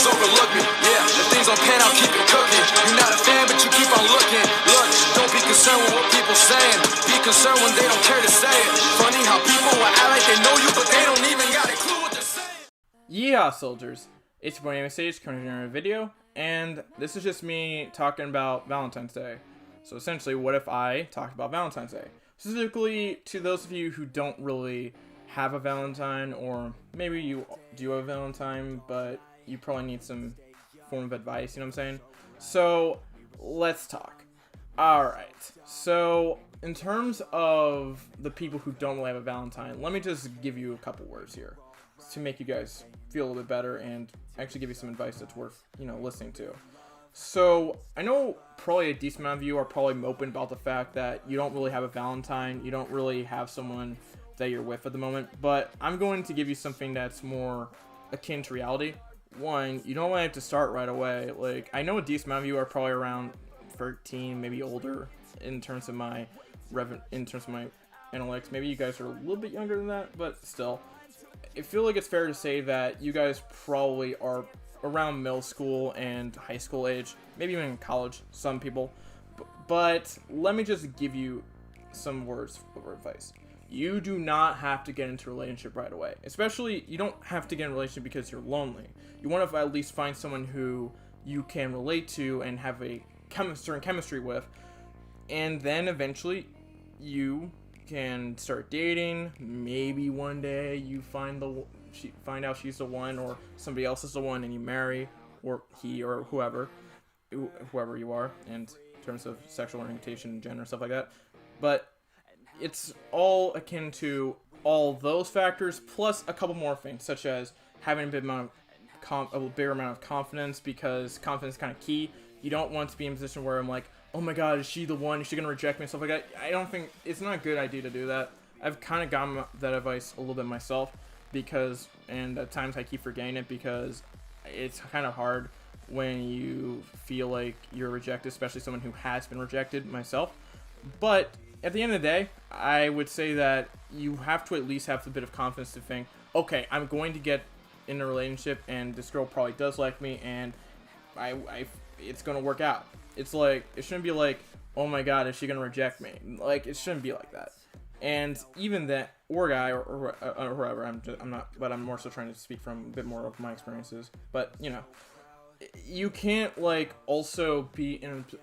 just overlook me. Yeah, if things don't pan out, keep it cooking. You're not a fan, but you keep on looking. Look, don't be concerned with what people saying. Be concerned when they don't care to say it. Funny how people will act like they know you, but they don't even got a clue what they're saying. Yeah, soldiers. It's your boy Sage coming in a video, and this is just me talking about Valentine's Day. So essentially, what if I talked about Valentine's Day? Specifically to those of you who don't really have a Valentine, or maybe you do have a Valentine, but you probably need some form of advice, you know what I'm saying? So, let's talk. Alright, so in terms of the people who don't really have a Valentine, let me just give you a couple words here to make you guys feel a little bit better and actually give you some advice that's worth, listening to. So, I know probably a decent amount of you are probably moping about the fact that you don't really have a Valentine, you don't really have someone that you're with at the moment, but I'm going to give you something that's more akin to reality. One, you don't really have to start right away. Like, I know a decent amount of you are probably around 13, maybe older in terms of my analytics. Maybe you guys are a little bit younger than that, but still. I feel like it's fair to say that you guys probably are around middle school and high school age, maybe even in college, some people. But let me just give you some words of advice. You do not have to get into a relationship right away. Especially, you don't have to get in a relationship because you're lonely. You want to at least find someone who you can relate to and have a certain chemistry with. And then eventually, you can start dating. Maybe one day you find out she's the one, or somebody else is the one, and you marry, or he, or whoever you are, in terms of sexual orientation, gender, stuff like that. But it's all akin to all those factors, plus a couple more things, such as having a bigger amount of confidence, because confidence is kind of key. You don't want to be in a position where I'm like, oh my god, is she the one? Is she going to reject me? Stuff like that. I don't think, it's not a good idea to do that. I've kind of gotten that advice a little bit myself, and at times I keep forgetting it, because it's kind of hard when you feel like you're rejected, especially someone who has been rejected, myself. But at the end of the day, I would say that you have to at least have a bit of confidence to think, okay, I'm going to get in a relationship, and this girl probably does like me, and it's going to work out. It's like, it shouldn't be like, oh my god, is she going to reject me? Like, it shouldn't be like that. And even that, or guy, or whoever, I'm more so trying to speak from a bit more of my experiences. But, you can't, also be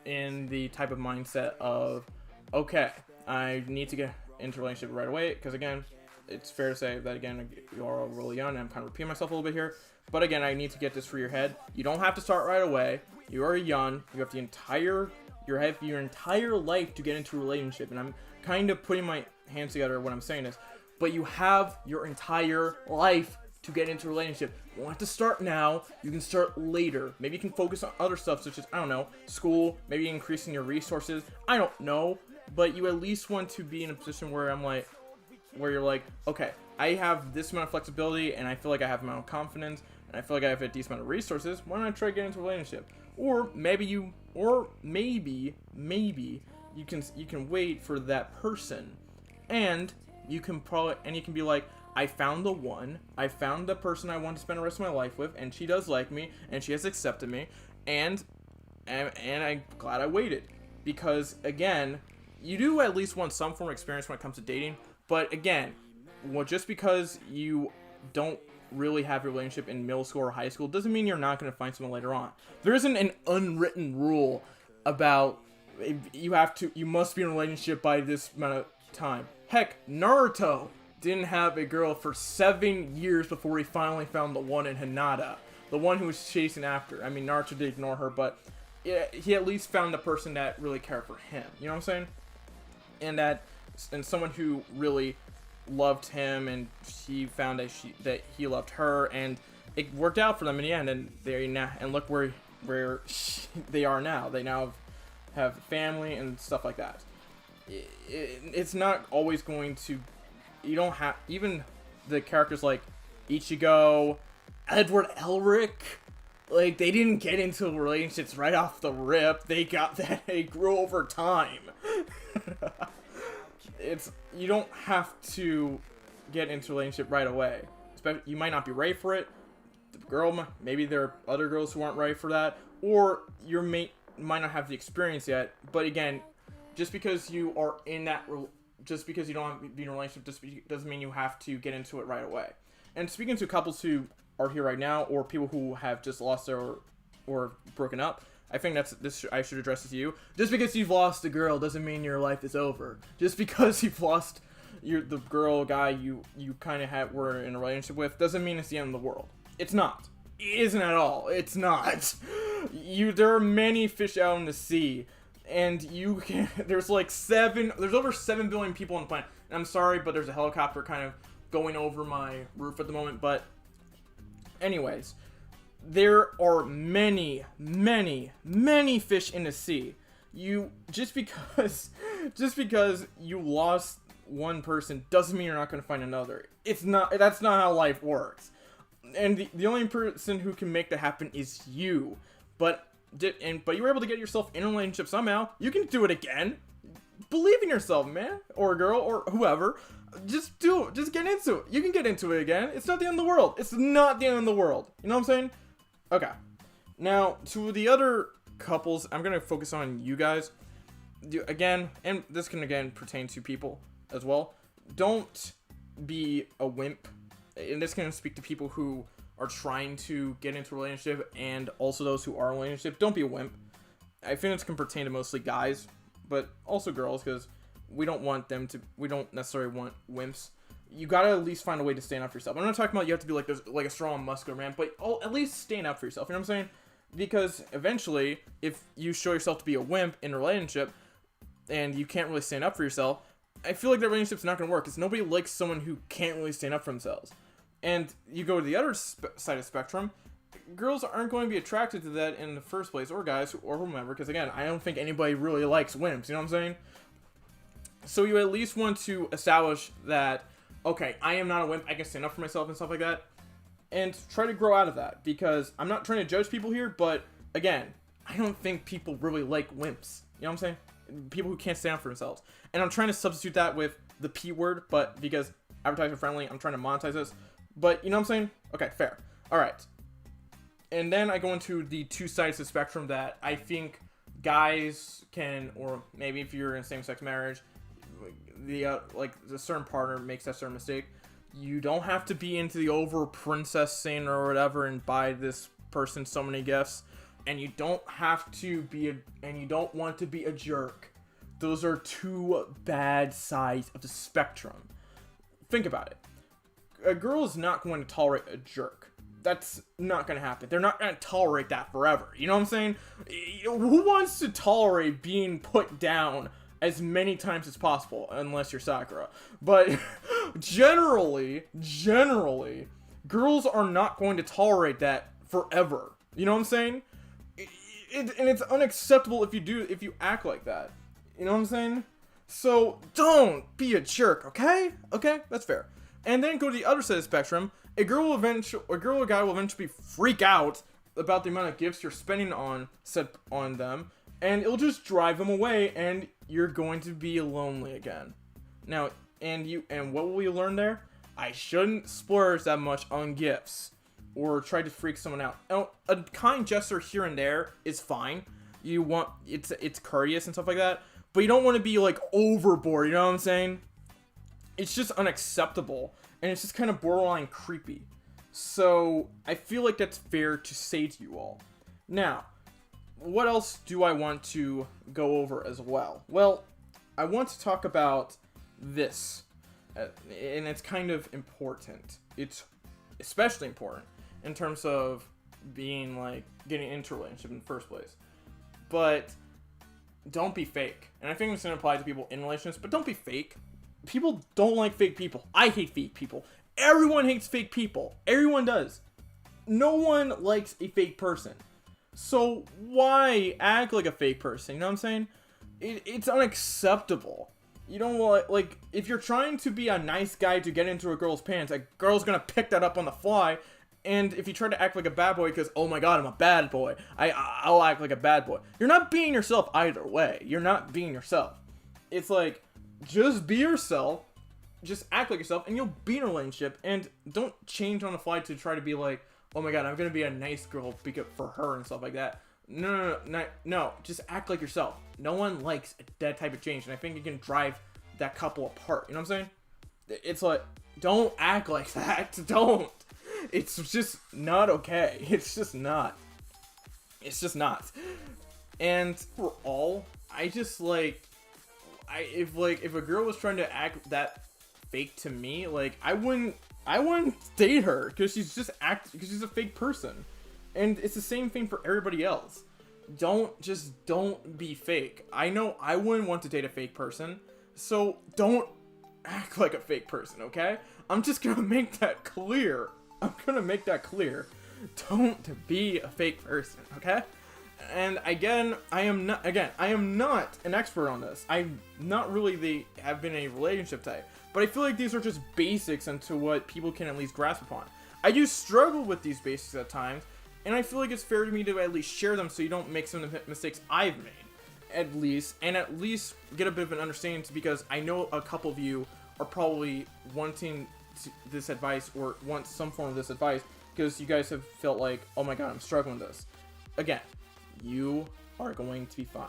in the type of mindset of, okay, I need to get into a relationship right away, because again, it's fair to say that, again, you are all really young, and I'm kind of repeating myself a little bit here, but again, I need to get this through your head. You don't have to start right away. You are young. You have your entire life to get into a relationship, and I'm kind of putting my hands together when I'm saying this, but you have your entire life to get into a relationship. You don't have to start now. You can start later. Maybe you can focus on other stuff, such as, I don't know, school, maybe increasing your resources. I don't know, but you at least want to be in a position where you're like, okay, I have this amount of flexibility, and I feel like I have an amount of confidence, and I feel like I have a decent amount of resources. Why don't I try to get into a relationship? Or maybe you can wait for that person, and you can be like, I found the one. I found the person I want to spend the rest of my life with, and she does like me, and she has accepted me, and I'm glad I waited. Because, again, you do at least want some form of experience when it comes to dating, but again, just because you don't really have a relationship in middle school or high school doesn't mean you're not going to find someone later on. There isn't an unwritten rule about you must be in a relationship by this amount of time. Heck, Naruto didn't have a girl for 7 years before he finally found the one in Hinata, the one who was chasing after. I mean, Naruto did ignore her, but he at least found a person that really cared for him. You know what I'm saying? And someone who really loved him, and she found that he loved her, and it worked out for them in the end. And look where they are now. They now have family and stuff like that. It's not always going to. You don't have, even the characters like Ichigo, Edward Elric, like, they didn't get into relationships right off the rip. They grew over time. You don't have to get into a relationship right away. You might not be ready for it. the girl, maybe there are other girls who aren't right for that, or your mate might not have the experience yet. But again, just because you are in that, just because you don't have to be in a relationship, doesn't mean you have to get into it right away. And speaking to couples who are here right now, or people who have just lost their or broken up, I think I should address this to you. Just because you've lost a girl doesn't mean your life is over. Just because you've lost the girl, guy you kind of were in a relationship with doesn't mean it's the end of the world. It's not. It isn't at all. It's not. There are many fish out in the sea, and there's over 7 billion people on the planet. And I'm sorry, but there's a helicopter kind of going over my roof at the moment. But anyways, there are many fish in the sea. Just because you lost one person doesn't mean you're not going to find another. That's not how life works. And the only person who can make that happen is you. But you were able to get yourself in a relationship somehow. You can do it again. Believe in yourself, man, or girl, or whoever. Just do it. Just get into it. You can get into it again. It's not the end of the world. It's not the end of the world. You know what I'm saying? Okay. Now, to the other couples, I'm going to focus on you guys. Again, and this can again pertain to people as well. Don't be a wimp. And this can speak to people who are trying to get into a relationship and also those who are in a relationship. Don't be a wimp. I think this can pertain to mostly guys, but also girls, because we don't necessarily want wimps. You gotta at least find a way to stand up for yourself. I'm not talking about you have to be like a strong, muscular man, but at least stand up for yourself. You know what I'm saying? Because eventually, if you show yourself to be a wimp in a relationship and you can't really stand up for yourself, I feel like that relationship's not gonna work, because nobody likes someone who can't really stand up for themselves. And you go to the other side of the spectrum, girls aren't going to be attracted to that in the first place, or guys, or whomever, because again, I don't think anybody really likes wimps, you know what I'm saying? So you at least want to establish that, okay, I am not a wimp, I can stand up for myself and stuff like that, and try to grow out of that, because I'm not trying to judge people here, but again, I don't think people really like wimps, you know what I'm saying? People who can't stand up for themselves. And I'm trying to substitute that with the P word, but because advertising friendly, I'm trying to monetize this. But, you know what I'm saying? Okay, fair. Alright. And then I go into the two sides of the spectrum that I think guys can, or maybe if you're in a same-sex marriage, the certain partner makes that certain mistake. You don't have to be into the over princessing or whatever and buy this person so many gifts. And you don't have to be and you don't want to be a jerk. Those are two bad sides of the spectrum. Think about it. A girl is not going to tolerate a jerk. That's not going to happen. They're not going to tolerate that forever. You know what I'm saying? Who wants to tolerate being put down as many times as possible? Unless you're Sakura. But generally, girls are not going to tolerate that forever. You know what I'm saying? And it's unacceptable if you act like that. You know what I'm saying? So don't be a jerk, okay? Okay, that's fair. And then go to the other side of the spectrum. A girl or guy will eventually freak out about the amount of gifts you're spending on them, and it'll just drive them away, and you're going to be lonely again. Now, and what will you learn there? I shouldn't splurge that much on gifts or try to freak someone out. Now, a kind gesture here and there is fine. It's courteous and stuff like that, but you don't want to be like overboard. You know what I'm saying? It's just unacceptable, and it's just kind of borderline creepy. So I feel like that's fair to say to you all. Now, what else do I want to go over as well? Well, I want to talk about this, and it's kind of important. It's especially important in terms of being getting into a relationship in the first place. But don't be fake. And I think this can apply to people in relationships, but don't be fake. People don't like fake people. I hate fake people. Everyone hates fake people. Everyone does. No one likes a fake person. So why act like a fake person? You know what I'm saying? It's unacceptable. You don't want, if you're trying to be a nice guy to get into a girl's pants, a girl's gonna pick that up on the fly. And if you try to act like a bad boy because, oh my god, I'm a bad boy, I'll act like a bad boy. You're not being yourself either way. You're not being yourself. It's just be yourself, just act like yourself, and you'll be in a relationship, and don't change on the fly to try to be oh my god, I'm gonna be a nice girl for her and stuff like that. No, just act like yourself. No one likes that type of change, and I think it can drive that couple apart. You know what I'm saying? It's like, don't act like that. Don't. It's just not okay. It's just not. It's just not. And for all, I just like, if a girl was trying to act that fake to me, like I wouldn't date her because she's she's a fake person. And it's the same thing for everybody else. Don't be fake. I know I wouldn't want to date a fake person, so don't act like a fake person, okay? I'm just gonna make that clear. Don't be a fake person, okay? And again, I am not an expert on this. I'm not really have been a relationship type, but I feel like these are just basics into what people can at least grasp upon. I do struggle with these basics at times, and I feel like it's fair to me to at least share them so you don't make some of the mistakes I've made, at least get a bit of an understanding, because I know a couple of you are probably wanting this advice or want some form of this advice because you guys have felt like, oh my god, I'm struggling with this. Again, you are going to be fine.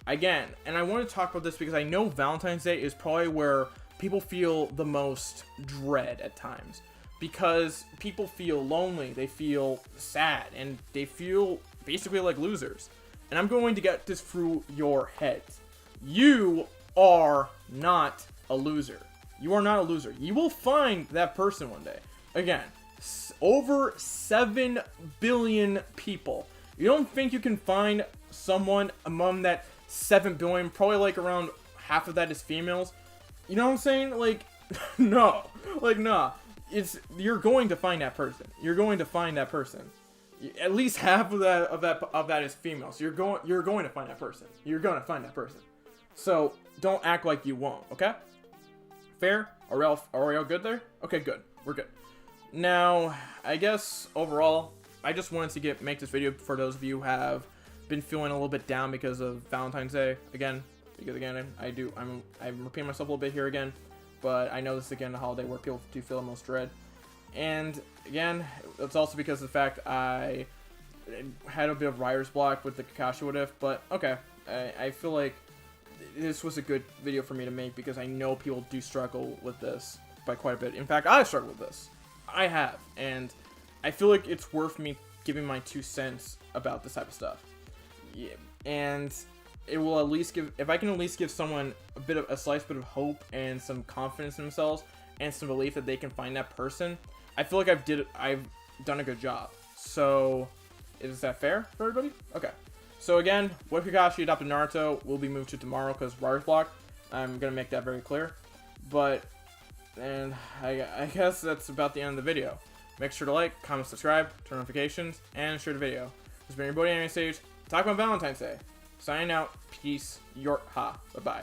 Again, and I want to talk about this because I know Valentine's Day is probably where people feel the most dread at times, because people feel lonely, they feel sad, and they feel basically like losers. And I'm going to get this through your heads. You are not a loser. You are not a loser. You will find that person one day. Again, over 7 billion people. You don't think you can find someone among that 7 billion, probably like around half of that is females? You know what I'm saying? Like, no. Like, nah. You're going to find that person. You're going to find that person. At least half of that is female. So you're going to find that person. You're going to find that person. So don't act like you won't, okay? Fair? Are we all good there? Okay, good. We're good. Now, I guess overall, I just wanted to make this video for those of you who have been feeling a little bit down because of Valentine's Day again. Because again, I'm repeating myself a little bit here again, but I know this is again a holiday where people do feel the most dread. And again, it's also because of the fact I had a bit of writer's block with the Kakashi What If, but okay, I feel like this was a good video for me to make because I know people do struggle with this by quite a bit. In fact, I struggle with this. I have, and I feel like it's worth me giving my 2 cents about this type of stuff. Yeah, and it will at least if I can at least give someone a slight bit of hope and some confidence in themselves and some belief that they can find that person, I feel like I've done a good job. So, is that fair for everybody? Okay. So again, what if Kakashi adopted Naruto will be moved to tomorrow because writer's block. I'm gonna make that very clear. And I guess that's about the end of the video. Make sure to like, comment, subscribe, turn notifications, and share the video. This has been your boy Anime Sage, talking about Valentine's Day. Signing out. Peace. YEEHAW. Bye-bye.